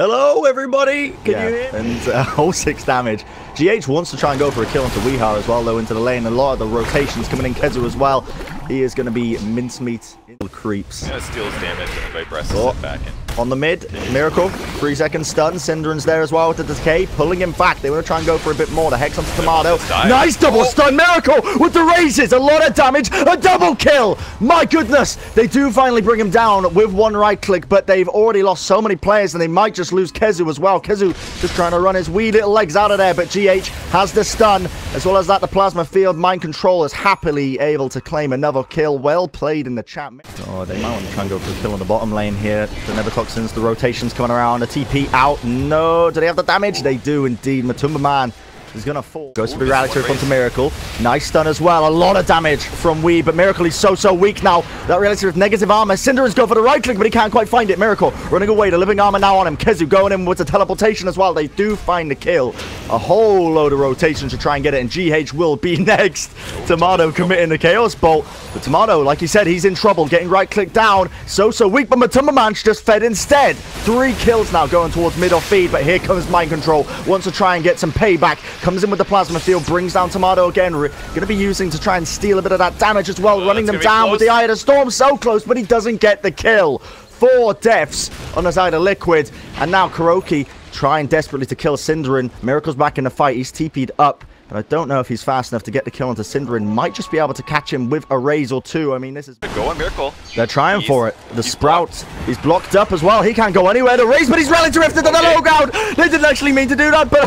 Hello, everybody. Can you hear? And 6 damage. GH wants to try and go for a kill onto Weehaw as well, though, into the lane. A lot of the rotations coming in. Kezu as well. He is going to be mincemeat. Creeps. Yeah, steals damage and the Viper has to sit back in. On the mid, Miracle, 3-second stun. Synderen's there as well with the decay, pulling him back. They want to try and go for a bit more. The Hex onto Tomato. Nice double stun. Miracle with the raises. A lot of damage. A double kill. My goodness. They do finally bring him down with one right click, but they've already lost so many players and they might just lose Kezu as well. Kezu just trying to run his wee little legs out of there, but GH has the stun. As well as that, the Plasma Field. Mind Control is happily able to claim another kill. Well played in the chat. Oh, they might want to try and go for a kill on the bottom lane here. The Nevertoxins, the rotations coming around. The TP out. No. Do they have the damage? They do indeed. Matumba Man is going to fall. Goes for the Reality Rift onto Miracle. Nice stun as well. A lot of damage from Wee, but Miracle is so weak now. That Reality Rift, negative armor. Synderen's go for the right click, but he can't quite find it. Miracle running away. The living armor now on him. Kezu going in with the teleportation as well. They do find the kill. A whole load of rotations to try and get it, and GH will be next. Tomato committing the Chaos Bolt. But Tomato, like you said, he's in trouble. Getting right click down. So weak, but Matumba Man's just fed instead. 3 kills now going towards mid or feed, but here comes Mind Control. Wants to try and get some payback. Comes in with the Plasma Field, brings down Tomato again. Going to be using to try and steal a bit of that damage as well. Running them down with the Eye of the Storm. So close, but he doesn't get the kill. 4 deaths on the side of Liquid. And now Kuroki trying desperately to kill Synderen. Miracle's back in the fight. He's TP'd up. But I don't know if he's fast enough to get the kill onto Synderen. Might just be able to catch him with a raise or 2. I mean, this is... Go on, Miracle. They're trying for it. The Sprout, he's blocked up as well. He can't go anywhere. The raise, but he's Reality Rifted to the low ground. They didn't actually mean to do that, but...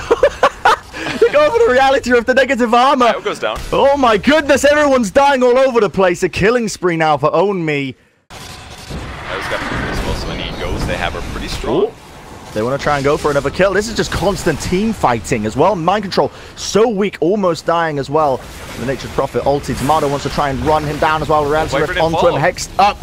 They go for the Reality Rift, the negative armor. Yeah, it goes down. Oh my goodness, everyone's dying all over the place. A killing spree now for Own Me. I've got as well, so many egos they have are pretty strong. Ooh. They want to try and go for another kill. This is just constant team fighting as well. Mind Control, so weak, almost dying as well. The Nature's Prophet ulti. Tomato wants to try and run him down as well. Reality Rift onto him, hexed up.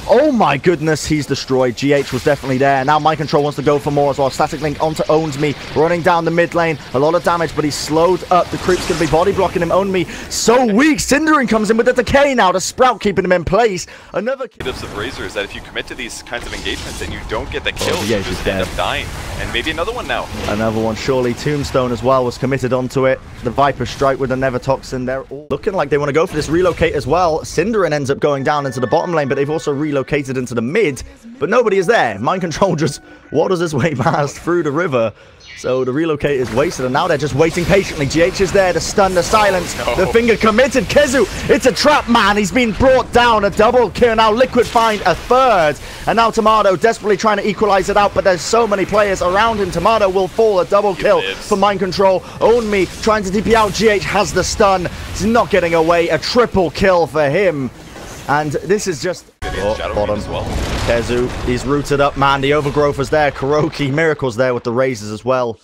Oh my goodness, he's destroyed. GH was definitely there. Now Mind Control wants to go for more as well. Static Link onto Owns Me, running down the mid lane. A lot of damage, but he's slowed up. The creep's going to be body blocking him. Own Me, so weak. Synderen comes in with the decay now. The Sprout keeping him in place. Another tips of Razor is that if you commit to these kinds of engagements and you don't get the kill, you just dead. End up dying. And maybe another one now. Another one, surely. Tombstone as well was committed onto it. The Viper Strike with the Nevertoxin. They're all looking like they want to go for this relocate as well. Synderen ends up going down into the bottom lane, but they've also relocated into the mid, but nobody is there. Mind Control just waters his way past through the river. So the relocate is wasted, and now they're just waiting patiently. GH is there to stun, the silence, the finger committed. Kezu, it's a trap, man. He's been brought down. A double kill. Now Liquid find a third. And now Tomato desperately trying to equalize it out, but there's so many players around him. Tomato will fall. A double kill for Mind Control. Own Me trying to DP out. GH has the stun. He's not getting away. A triple kill for him. And this is just... bottom as well. Kezu, he's rooted up, man. The Overgrowth is there. Kuroki, Miracle's there with the raises as well.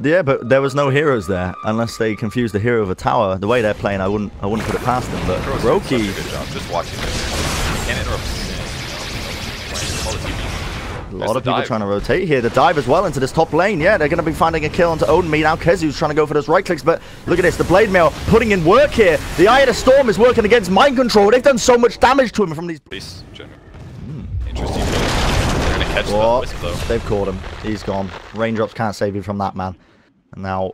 Yeah, but there was no heroes there, unless they confused the hero with a tower. The way they're playing, I wouldn't put it past them. But Kuroki, just watching this. Can't interrupt. A lot of people trying to rotate here. The dive as well into this top lane. Yeah, they're going to be finding a kill onto Own Me. Now Kezu's trying to go for those right clicks, but look at this. The Blade Mail putting in work here. The Eye of the Storm is working against Mind Control. They've done so much damage to him from these... Interesting. They're going to catch the wisp, though. They've caught him. He's gone. Raindrops can't save you from that, man. And now...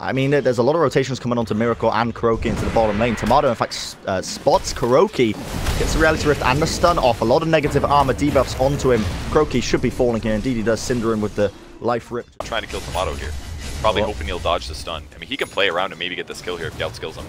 I mean, there's a lot of rotations coming onto Miracle and Kuroki into the bottom lane. Tomato, in fact, spots Kuroki, gets the Reality Rift and the stun off. A lot of negative armor debuffs onto him. Kuroki should be falling here. Indeed, he does. Synderen with the life rip. Trying to kill Tomato here. Probably hoping he'll dodge the stun. I mean, he can play around and maybe get this kill here if he outskills him.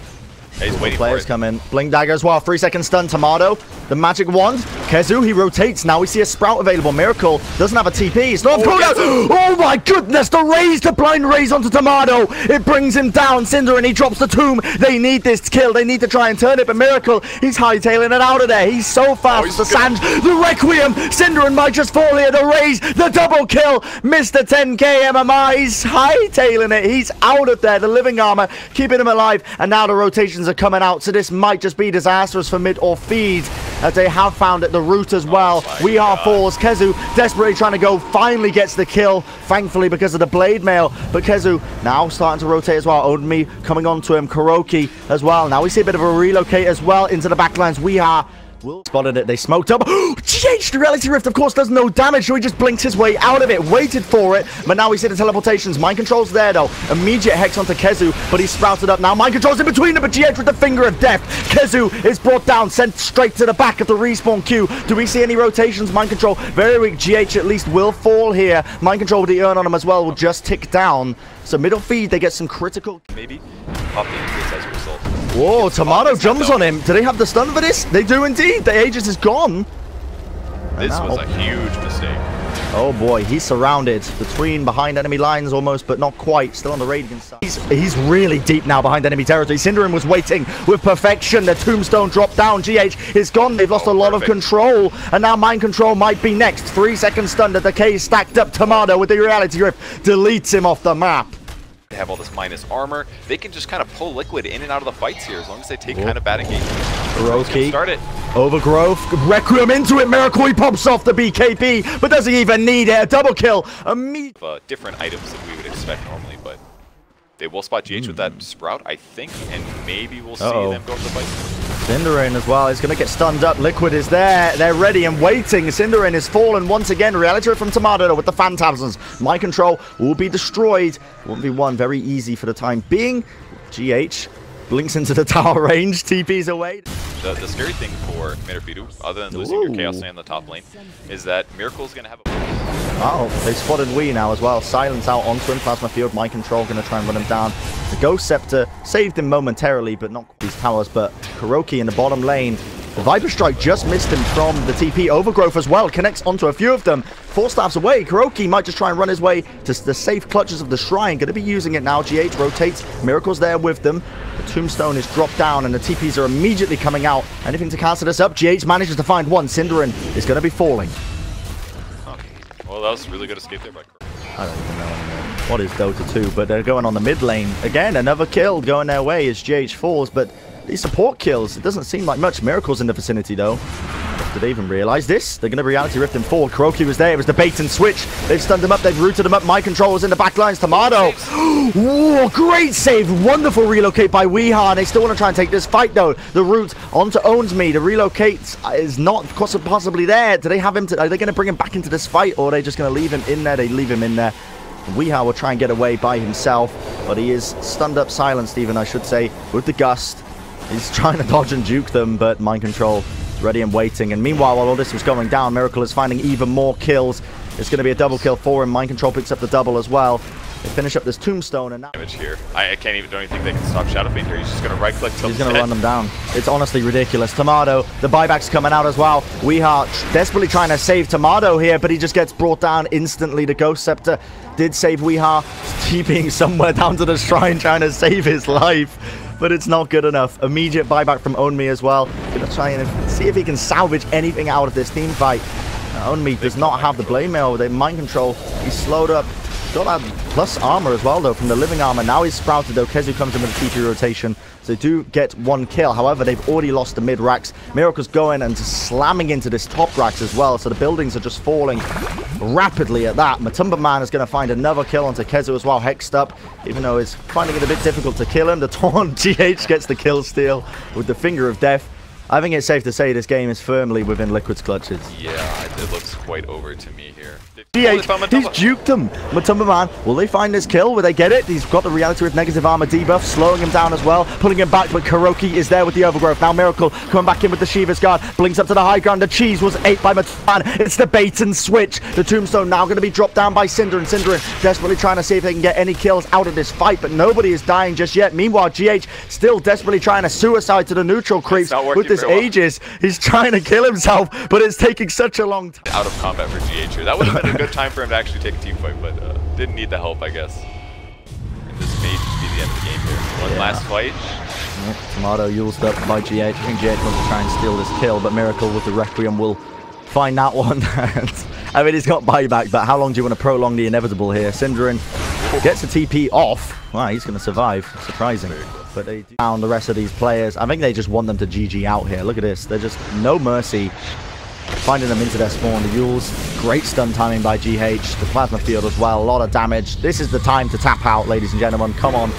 Yeah, he's waiting players for it. come in. Blink Dagger as well. 3-second stun. Tomato. The magic wand. Kezu, he rotates. Now we see a Sprout available. Miracle doesn't have a TP. It's not cooldown. Oh my goodness. The raise, the blind raise onto Tomato. It brings him down. Synderen, he drops the tomb. They need this kill. They need to try and turn it. But Miracle, he's hightailing it out of there. He's so fast. The Sand, the Requiem. Synderen might just fall here. The raise, the double kill. Mr. 10k MMI. He's hightailing it. He's out of there. The living armor keeping him alive. And now the rotations are coming out, so this might just be disastrous for mid or feed, as they have found at the root as well. falls. Kezu desperately trying to go, finally gets the kill, thankfully, because of the blade mail. But Kezu now starting to rotate as well. Own Me coming on to him. Kuroki as well. Now we see a bit of a relocate as well into the backlines. We are Will spotted it. They smoked up. GH, the Reality Rift, of course, does no damage, so he just blinked his way out of it, waited for it, but now we see the teleportations. Mind Control's there, though. Immediate Hex onto Kezu, but he's sprouted up now. Mind Control's in between them, but GH with the finger of death. Kezu is brought down, sent straight to the back of the respawn queue. Do we see any rotations? Mind Control, very weak. GH at least will fall here. Mind Control with the urn on him as well will just tick down. So middle feed, they get some critical... Maybe pop the Aegis as a result. Whoa, Tomato jumps on him. Do they have the stun for this? They do indeed. The Aegis is gone. This was a huge mistake. Oh boy, he's surrounded behind enemy lines almost, but not quite. Still on the Radiant side. He's really deep now behind enemy territory. Synderen was waiting with perfection. The tombstone dropped down. GH is gone. They've lost a lot of control. And now Mind Control might be next. 3 seconds stunned. The decay stacked up. Tomato with the Reality Rift deletes him off the map. They have all this minus armor. They can just kind of pull Liquid in and out of the fights here as long as they take kind of bad engagement. Hiroki. Start it. Overgrowth. Requiem into it. Miracle. He pops off the BKB, but doesn't even need it. A double kill. Different items than we would expect normally, but they will spot GH with that Sprout, I think, and maybe we'll see them go for the fight. Synderen as well is going to get stunned up. Liquid is there. They're ready and waiting. Synderen is fallen once again. Reality from Tomato with the Phantasms. Mind Control will be destroyed. 1v1 very easy for the time being. GH blinks into the tower range. TP's away. The scary thing for Metafidu, other than losing your Chaos Sand in the top lane, is that Miracle's going to have a... Oh, they spotted Wii now as well. Silence out onto him. Plasma Field. Mind Control going to try and run him down. The Ghost Scepter saved him momentarily, but not these towers. But Hiroki in the bottom lane. The Viper Strike just missed him from the TP. Overgrowth as well. Connects onto a few of them. 4 staffs away. Hiroki might just try and run his way to the safe clutches of the Shrine. Going to be using it now. GH rotates. Miracle's there with them. The Tombstone is dropped down and the TPs are immediately coming out. Anything to cancel this up. GH manages to find one. Synderen is going to be falling. Well, that was a really good escape there by Kirk. I don't even know anymore what is Dota 2, but they're going on the mid lane. Again, another kill going their way as GH falls, but these support kills, it doesn't seem like much. Miracle's in the vicinity, though. Did they even realize this? They're going to Reality Rift him forward. Hiroki was there. It was the bait and switch. They've stunned him up. They've rooted him up. Mind Control is in the back lines. Tomato. Whoa, great save. Wonderful relocate by Weeha. They still want to try and take this fight, though. The route onto Owns Me. The relocate is not possibly there. Do they have him? Are they going to bring him back into this fight, or are they just going to leave him in there? They leave him in there. Weeha will try and get away by himself, but he is stunned up, silenced even, I should say, with the gust. He's trying to dodge and juke them, but Mind Control ready and waiting. And meanwhile, while all this was going down, Miracle is finding even more kills. It's going to be a double kill for him. Mind Control picks up the double as well. They finish up this Tombstone and now... Damage here. I can't even do anything they can stop Shadowfiend here. He's just going to right-click. He's going to run them down. It's honestly ridiculous. Tomato, the buyback's coming out as well. Weeha desperately trying to save Tomato here, but he just gets brought down instantly. The Ghost Scepter did save Weeha, TPing somewhere down to the Shrine, trying to save his life. But it's not good enough. Immediate buyback from Own Me as well. Gonna try and see if he can salvage anything out of this team fight. Own Me does not have the blade mail with a Mind Control. He's slowed up. Got that plus armor as well, though, from the living armor. Now he's sprouted, though. Kezu comes in with a TP rotation. So they do get 1 kill. However, they've already lost the mid racks. Miracle's going and slamming into this top racks as well. So the buildings are just falling rapidly at that. Matumba Man is going to find another kill onto Kezu as well, hexed up, even though he's finding it a bit difficult to kill him. The taunt, GH gets the kill steal with the finger of death. I think it's safe to say this game is firmly within Liquid's clutches. Yeah, it looks quite over to me here. GH, he's juked them. Matumba Man, will they find this kill? Will they get it? He's got the Reality with negative armor debuff, slowing him down as well, pulling him back, but Hiroki is there with the Overgrowth. Now Miracle coming back in with the Shiva's Guard, blinks up to the high ground. The cheese was ate by Matumba Man. It's the bait and switch. The Tombstone now going to be dropped down by Synderen. Synderen desperately trying to see if they can get any kills out of this fight, but nobody is dying just yet. Meanwhile, GH still desperately trying to suicide to the neutral creeps with this Aegis. He's trying to kill himself, but it's taking such a long time. Out of combat for GH here. That would have been a good time for him to actually take a team fight, but didn't need the help, I guess. And this may just be the end of the game here. One last fight. Tomato used up by GH. I think GH wants to try and steal this kill, but Miracle with the Requiem will find that one. I mean, he's got buyback, but how long do you want to prolong the inevitable here? Synderen gets the TP off. Wow, he's going to survive. Surprising. But they found the rest of these players. I think they just want them to GG out here. Look at this. They're just no mercy. Finding them into their spawn. The Yules, great stun timing by GH. The Plasma Field as well. A lot of damage. This is the time to tap out, ladies and gentlemen. Come on.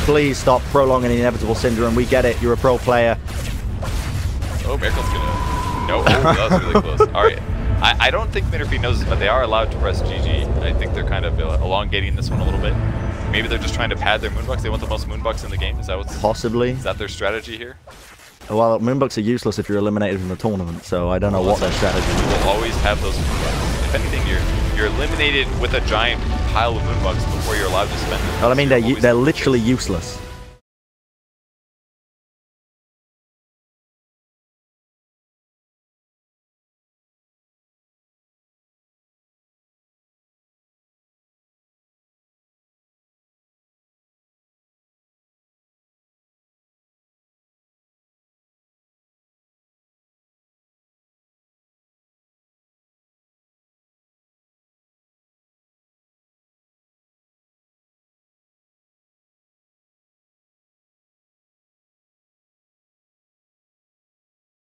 Please stop prolonging the inevitable Synderen. We get it. You're a pro player. Oh, Miracle's gonna No, that was really close. All right. I don't think Minterfeed knows this, but they are allowed to press GG. I think they're kind of elongating this one a little bit. Maybe they're just trying to pad their moonbucks. They want the most moonbucks in the game. Is that what's possibly? Is that their strategy here? Well, moonbucks are useless if you're eliminated from the tournament, so I don't know what their strategy is. You will always have those moonbucks. If anything, you're eliminated with a giant pile of moonbucks before you're allowed to spend them. Well, I mean, they're literally useless.